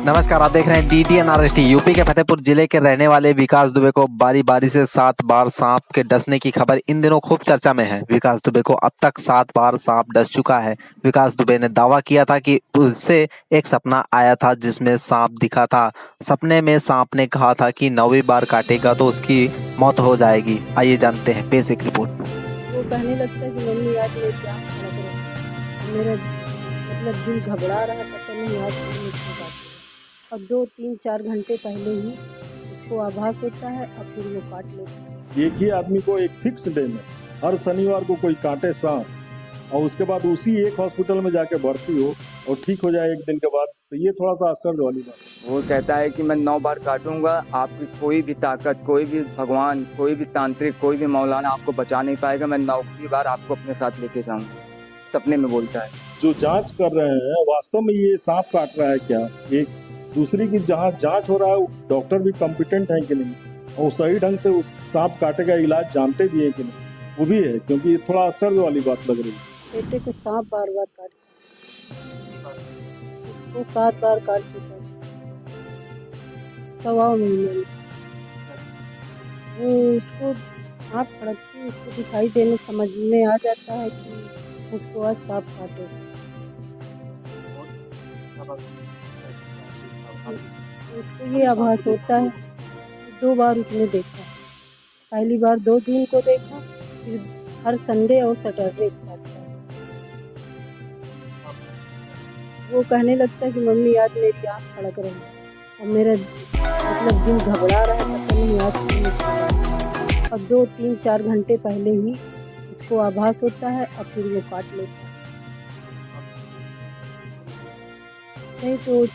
नमस्कार, आप देख रहे हैं DDNRST। यूपी के फतेहपुर जिले के रहने वाले विकास दुबे को बारी बारी से 7 बार सांप के डसने की खबर इन दिनों खूब चर्चा में है। विकास दुबे को अब तक 7 बार सांप डस चुका है। विकास दुबे ने दावा किया था कि उसे एक सपना आया था जिसमें सांप दिखा था। सपने में सांप ने कहा था कि 9वीं बार काटेगा तो उसकी मौत हो जाएगी। आइए जानते हैं बेसिक रिपोर्ट। वो कहने लगता है कि मम्मी आज मेरी आँख फड़क रही है। मेरा दिल घबरा रहा है, पता नहीं आज कौन मुझको काटेगा। अब 2-3-4 घंटे पहले ही उसको आभास होता है और फिर वो काट लेता है। एक ही आदमी को एक फिक्स डे में हर शनिवार को कोई काटे सांप और उसके बाद उसी एक हॉस्पिटल में जाके भर्ती हो और ठीक हो जाए एक दिन के बाद, तो ये थोड़ा सा आश्चर्य वाली बात है। वो कहता है कि मैं 9 बार काटूंगा, आपकी कोई भी ताकत, कोई भी भगवान, कोई भी तांत्रिक, कोई भी मौलाना आपको बचा नहीं पाएगा। मैं 9वीं बार आपको अपने साथ लेके जाऊंगा, सपने में बोलता है। जो जांच कर रहे हैं वास्तव में ये सांप काट रहा है क्या, एक दूसरी की जहाँ जांच हो रहा है डॉक्टर भी कॉम्पिटेंट है कि नहीं और सही ढंग से उस सांप काटे का इलाज जानते भी है कि नहीं, वो भी है, क्योंकि ये थोड़ा आश्चर्य वाली बात लग रही है। बेटे को सांप बार बार काट उसको 7 बार काट चुका है, 1.25 महीने में। वो उसको आँख फड़कती, उसको दिखाई देने समझ में आ जाता है कि मुझको आज सांप काटेगा। उसको ये आभास होता है। 2 बार उसने देखा। पहली बार 2 जून को देखा, फिर हर संडे और सैटरडे को काटता है। वो कहने लगता है कि मम्मी आज मेरी आँख फड़क रही है और मेरा दिल घबरा रहा है, पता नहीं आज कौन मुझको काटेगा। अब 2-3-4 घंटे पहले ही उसको आभास होता है और फिर वो काट लेता है। नहीं तो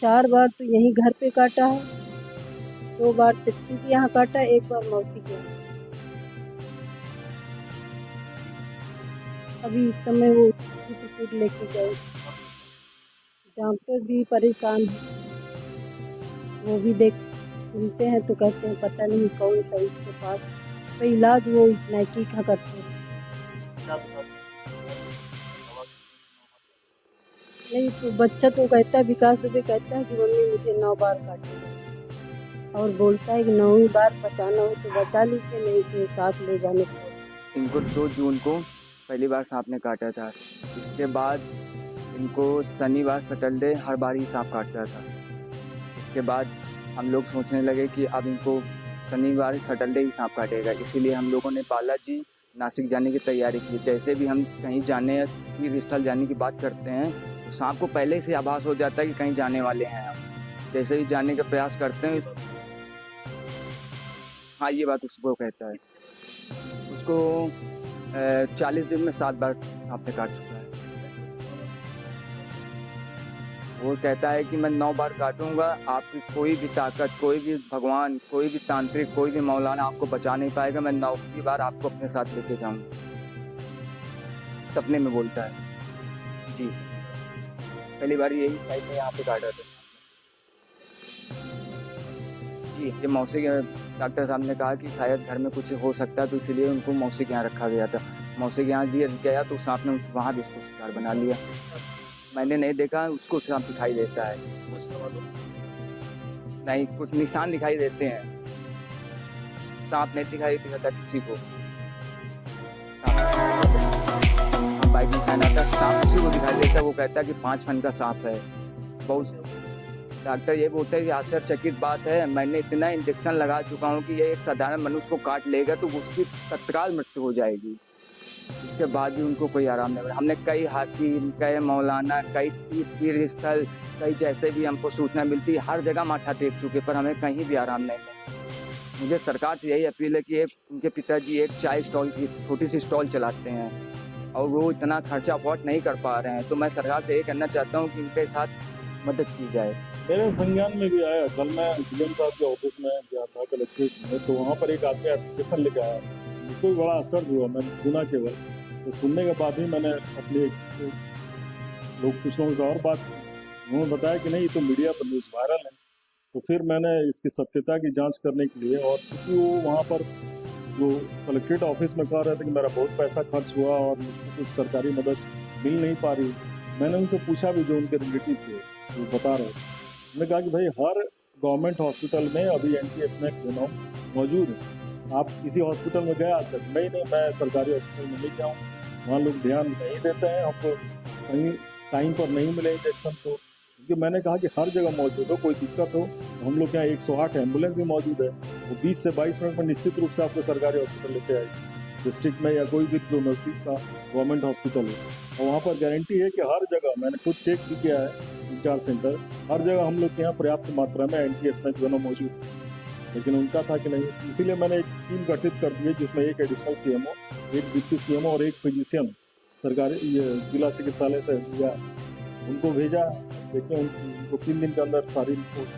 4 बार तो यहीं घर पे काटा है, 2 बार चच्चू के यहाँ काटा, 1 बार मौसी के यहाँ। अभी इस समय वो चित्रकूट लेके गए, डॉक्टर भी परेशान है। वो भी सुनते हैं तो कहते हैं पता नहीं कौन सा इसके पास, तो इलाज वो इस नाइकी का करते हैं। नहीं तो बच्चा तो कहता है, विकास दुबे कहता है कि मम्मी मुझे 9 बार काटेगा और बोलता है कि 9वीं बार बचाना हो तो बचा लीजिए, नहीं तो साथ ले जाने को। इनको 2 जून को पहली बार सांप ने काटा था। इसके बाद इनको शनिवार सैटरडे हर बार ही सांप काटता था। इसके बाद हम लोग सोचने लगे कि अब इनको शनिवार सैटरडे ही सांप काटेगा, इसीलिए हम लोगों ने बालाजी नासिक जाने की तैयारी की। जैसे भी हम कहीं जाने तीर्थस्थल जाने की बात करते हैं तो सांप को पहले से आभास हो जाता है कि कहीं जाने वाले हैं हम। जैसे ही जाने का प्रयास करते हैं, हाँ ये बात उसको कहता है। उसको 40 दिन में 7 बार सांप ने काट चुका है। वो कहता है कि मैं 9 बार काटूंगा, आपकी कोई भी ताकत, कोई भी भगवान, कोई भी तांत्रिक, कोई भी मौलाना आपको बचा नहीं पाएगा। मैं 9वीं बार आपको अपने साथ लेके जाऊंगा, सपने में बोलता है। जी पहली बार यही साइड में यहाँ पे काटा था। जी ये मौसी के डॉक्टर साहब ने कहा कि शायद घर में कुछ हो सकता है, तो इसीलिए उनको मौसी के यहाँ रखा गया था। मौसी के यहाँ गया तो सांप ने वहाँ भी उसको शिकार बना लिया। मैंने नहीं देखा, उसको सांप दिखाई देता है। नहीं, कुछ निशान दिखाई देते हैं, सांप नहीं दिखाई देता किसी को। हम बाइक में खाना था, सांप उसी को दिखाई देता है। वो कहता है कि 5 फन का सांप है। बहुत डॉक्टर ये बोलते हैं कि आश्चर्यचकित बात है, मैंने इतना इंजेक्शन लगा चुका हूँ कि ये एक साधारण मनुष्य को काट लेगा तो उसकी तत्काल मृत्यु हो जाएगी। इसके बाद भी उनको कोई आराम नहीं मिला। हमने कई हाकिम, कई मौलाना, कई तीर्थ स्थल, कई जैसे भी हमको सूचना मिलती है, हर जगह माथा टेक चुके, पर हमें कहीं भी आराम नहीं मिला। मुझे सरकार से यही अपील है कि उनके पिताजी एक चाय स्टॉल की छोटी सी स्टॉल चलाते हैं और वो इतना खर्चा अफोर्ड नहीं कर पा रहे हैं, तो मैं सरकार से ये कहना चाहता हूँ कि उनके साथ मदद की जाए। मेरे संज्ञान में भी आया, कल मैं डीएम साहब के ऑफिस में गया था कलेक्ट्रेट में, तो वहाँ पर एक आदमी एप्लीकेशन लेके आया। मुझको भी बड़ा आश्चर्य हुआ, मैंने सुना केवल, तो सुनने के बाद ही मैंने अपने लोग कुछ लोगों से और बात की, उन्होंने बताया कि नहीं ये तो मीडिया पर न्यूज़ वायरल है। तो फिर मैंने इसकी सत्यता की जांच करने के लिए, और क्योंकि वो वहाँ पर जो कलेक्ट्रेट ऑफिस में कह रहे थे कि मेरा बहुत पैसा खर्च हुआ और मुझको कुछ सरकारी मदद मिल नहीं पा रही, मैंने उनसे पूछा भी, जो उनके रिलेटिव थे वो बता रहे थे हमने कहा कि भाई हर गवर्नमेंट हॉस्पिटल में अभी एंटी स्नेक वेनम मौजूद है। आप किसी हॉस्पिटल में गए आज तक? नहीं, मैं सरकारी हॉस्पिटल में नहीं जाऊँ, वहाँ लोग ध्यान नहीं देते हैं, हमको कहीं टाइम पर नहीं मिले इंजेक्शन तो। क्योंकि मैंने कहा कि हर जगह मौजूद हो, कोई दिक्कत हो तो हम लोग के यहाँ 108 एम्बुलेंस भी मौजूद है, वो 20 से 22 मिनट में निश्चित रूप से आपको सरकारी हॉस्पिटल लेके आएगी, डिस्ट्रिक्ट में या कोई भी जो नज़दीक का गवर्नमेंट हॉस्पिटल है। और वहाँ पर गारंटी है कि हर जगह, मैंने खुद चेक भी किया है इंचार्ज सेंटर, हर जगह हम लोग के यहाँ पर्याप्त मात्रा में एंटी स्नेक वेनम मौजूद है। लेकिन उनका था कि नहीं, इसीलिए मैंने एक टीम गठित कर दी है जिसमें एक एडिशनल सीएमओ, एक डिप्टी सीएमओ और एक फिजिशियन सरकारी ये जिला चिकित्सालय से या उनको भेजा। देखिए उनको 3 दिन के अंदर सारी रिपोर्ट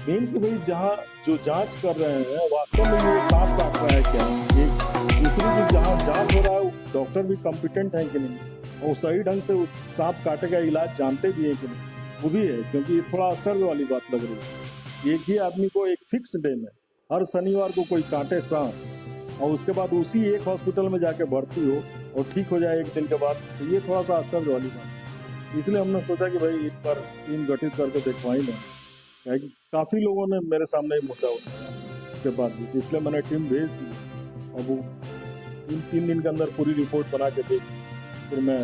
मेन कि भाई जहाँ जो जांच कर रहे हैं वास्तव में ये सांप काट रहा है क्या, एक दूसरी चीज जहाँ जांच हो रहा है डॉक्टर भी कॉम्पिटेंट है कि नहीं, और सही ढंग से उस सांप काटे का इलाज जानते भी है कि नहीं, वो भी है। क्योंकि ये थोड़ा असर वाली बात लग रही है। एक ही आदमी को एक फिक्स डे में हर शनिवार को कोई काटे सांप और उसके बाद उसी एक हॉस्पिटल में जाके भर्ती हो और ठीक हो जाए 1 दिन के बाद, तो ये थोड़ा सा असर वाली बात है। इसलिए हमने सोचा कि भाई एक बार टीम गठित करके देखवाई लें, क्योंकि काफ़ी लोगों ने मेरे सामने ही मुद्दा उठाया इसके बाद भी, तो इसलिए मैंने टीम भेज दी और वो 3 दिन के अंदर पूरी रिपोर्ट बना के देख फिर मैं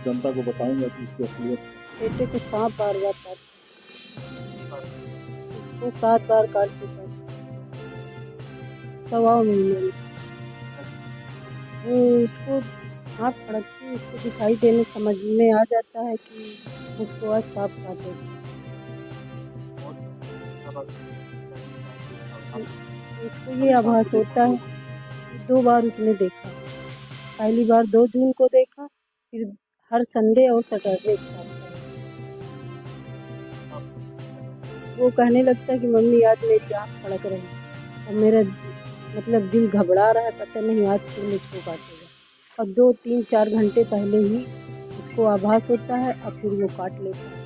जनता को बताऊंगा कि इसकी असलियत। बेटे को सांप बार बार काट, उसको 7 बार काट चुका है, 1.25 महीने में। वो उसको आँख फड़कती, उसको दिखाई देने समझ में आ जाता है कि उसको आज सांप काटेगा। उसको ये आभास होता है कि 2 बार उसने देखा, पहली बार 2 जून को देखा, फिर हर संडे और सैटरडे को आता है। वो कहने लगता है कि मम्मी आज मेरी आँख फड़क रही है और मेरा मतलब दिल घबरा रहा है, पता नहीं आज फिर मुझको काटेगा। और 2, 3, 4 घंटे पहले ही उसको आभास होता है और फिर वो काट लेता है।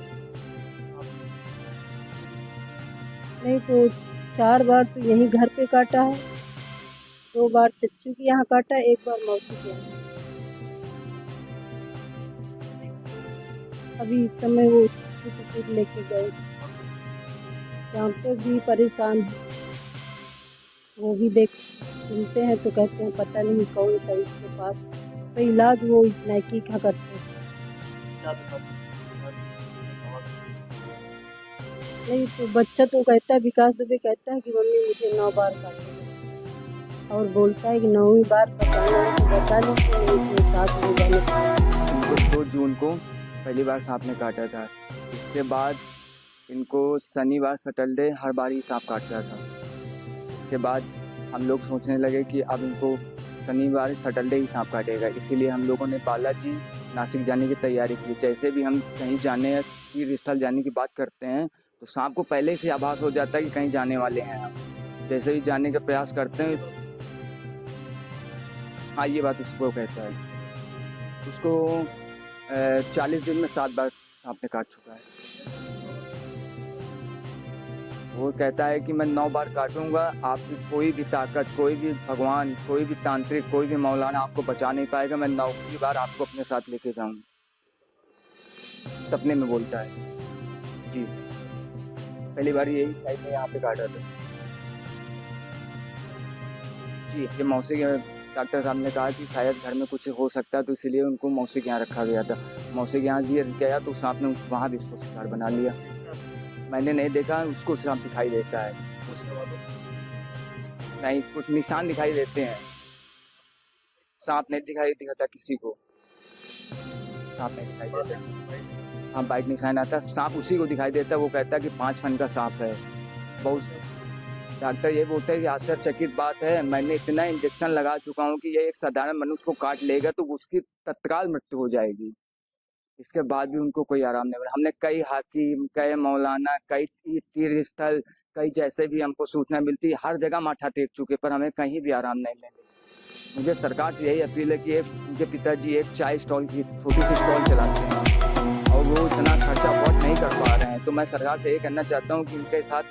नहीं तो 4 बार तो यहीं घर पे काटा है, 2 बार चच्चू के यहाँ काटा, 1 बार मौसी के यहाँ। अभी इस समय वो छुट्टी लेके गए, डॉक्टर भी परेशान है, वो भी देख सुनते हैं तो कहते हैं पता नहीं कौन सा इसके पास, तो इलाज वो इस नाइकी का करते हैं। नहीं तो बच्चा तो कहता है, विकास दुबे कहता है कि मम्मी मुझे 9 बार काटेगा, और बोलता है कि 9वीं बार बताना है तो बता लीजिए, नहीं तो 7 हो जाने का। इनको 2 जून को पहली बार सांप ने काटा था। इसके बाद इनको शनिवार सैटरडे हर बार ही सांप काटता था। इसके बाद हम लोग सोचने लगे कि अब इनको शनिवार सैटरडे ही सांप काटेगा, इसीलिए हम लोगों ने बालाजी नासिक जाने की तैयारी की। जैसे भी हम कहीं जाने या तीर्थस्थल जाने की बात करते हैं तो सांप को पहले से आभास हो जाता है कि कहीं जाने वाले हैं हम। जैसे ही जाने का प्रयास करते हैं, हाँ ये बात उसको कहता है, उसको 40 दिन में 7 बार सांप ने काट चुका है। वो कहता है कि मैं 9 बार काटूंगा, आपकी कोई भी ताकत, कोई भी भगवान, कोई भी तांत्रिक, कोई भी मौलाना आपको बचा नहीं पाएगा, मैं 9वीं बार आपको अपने साथ लेके जाऊंगा। सपने में बोलता है जी। पहली बार यही साइड में यहाँ पे काटा था जी। ये मौसी के डॉक्टर साहब ने कहा कि शायद घर में कुछ हो सकता है, तो इसीलिए उनको मौसी के यहाँ रखा गया था। मौसी के यहाँ गया तो सांप ने वहाँ भी उसको शिकार बना लिया। मैंने नहीं देखा, उसको सांप दिखाई देता है, नहीं कुछ निशान दिखाई देते हैं, सांप नहीं दिखाई देता किसी को, सांप नहीं दिखाई देता। हाँ बाइक निशान आता, सांप उसी को दिखाई देता है। वो कहता है कि 5 फन का सांप है। बहुत डॉक्टर ये बोलते हैं कि आश्चर्यचकित बात है, मैंने इतना इंजेक्शन लगा चुका हूँ कि ये एक साधारण मनुष्य को काट लेगा तो उसकी तत्काल मृत्यु हो जाएगी। इसके बाद भी उनको कोई आराम नहीं मिला। हमने कई हाकिम, कई मौलाना, कई तीर्थस्थल, कई जैसे भी हमको सूचना मिलती है, हर जगह माथा टेक चुके, पर हमें कहीं भी आराम नहीं मिला। मुझे सरकार से यही अपील है कि उनके पिताजी एक चाय स्टॉल की छोटी सी स्टॉल चलाते हैं और वो इतना खर्चा अफोर्ड नहीं कर पा रहे हैं, तो मैं सरकार से ये कहना चाहता हूँ कि इनके साथ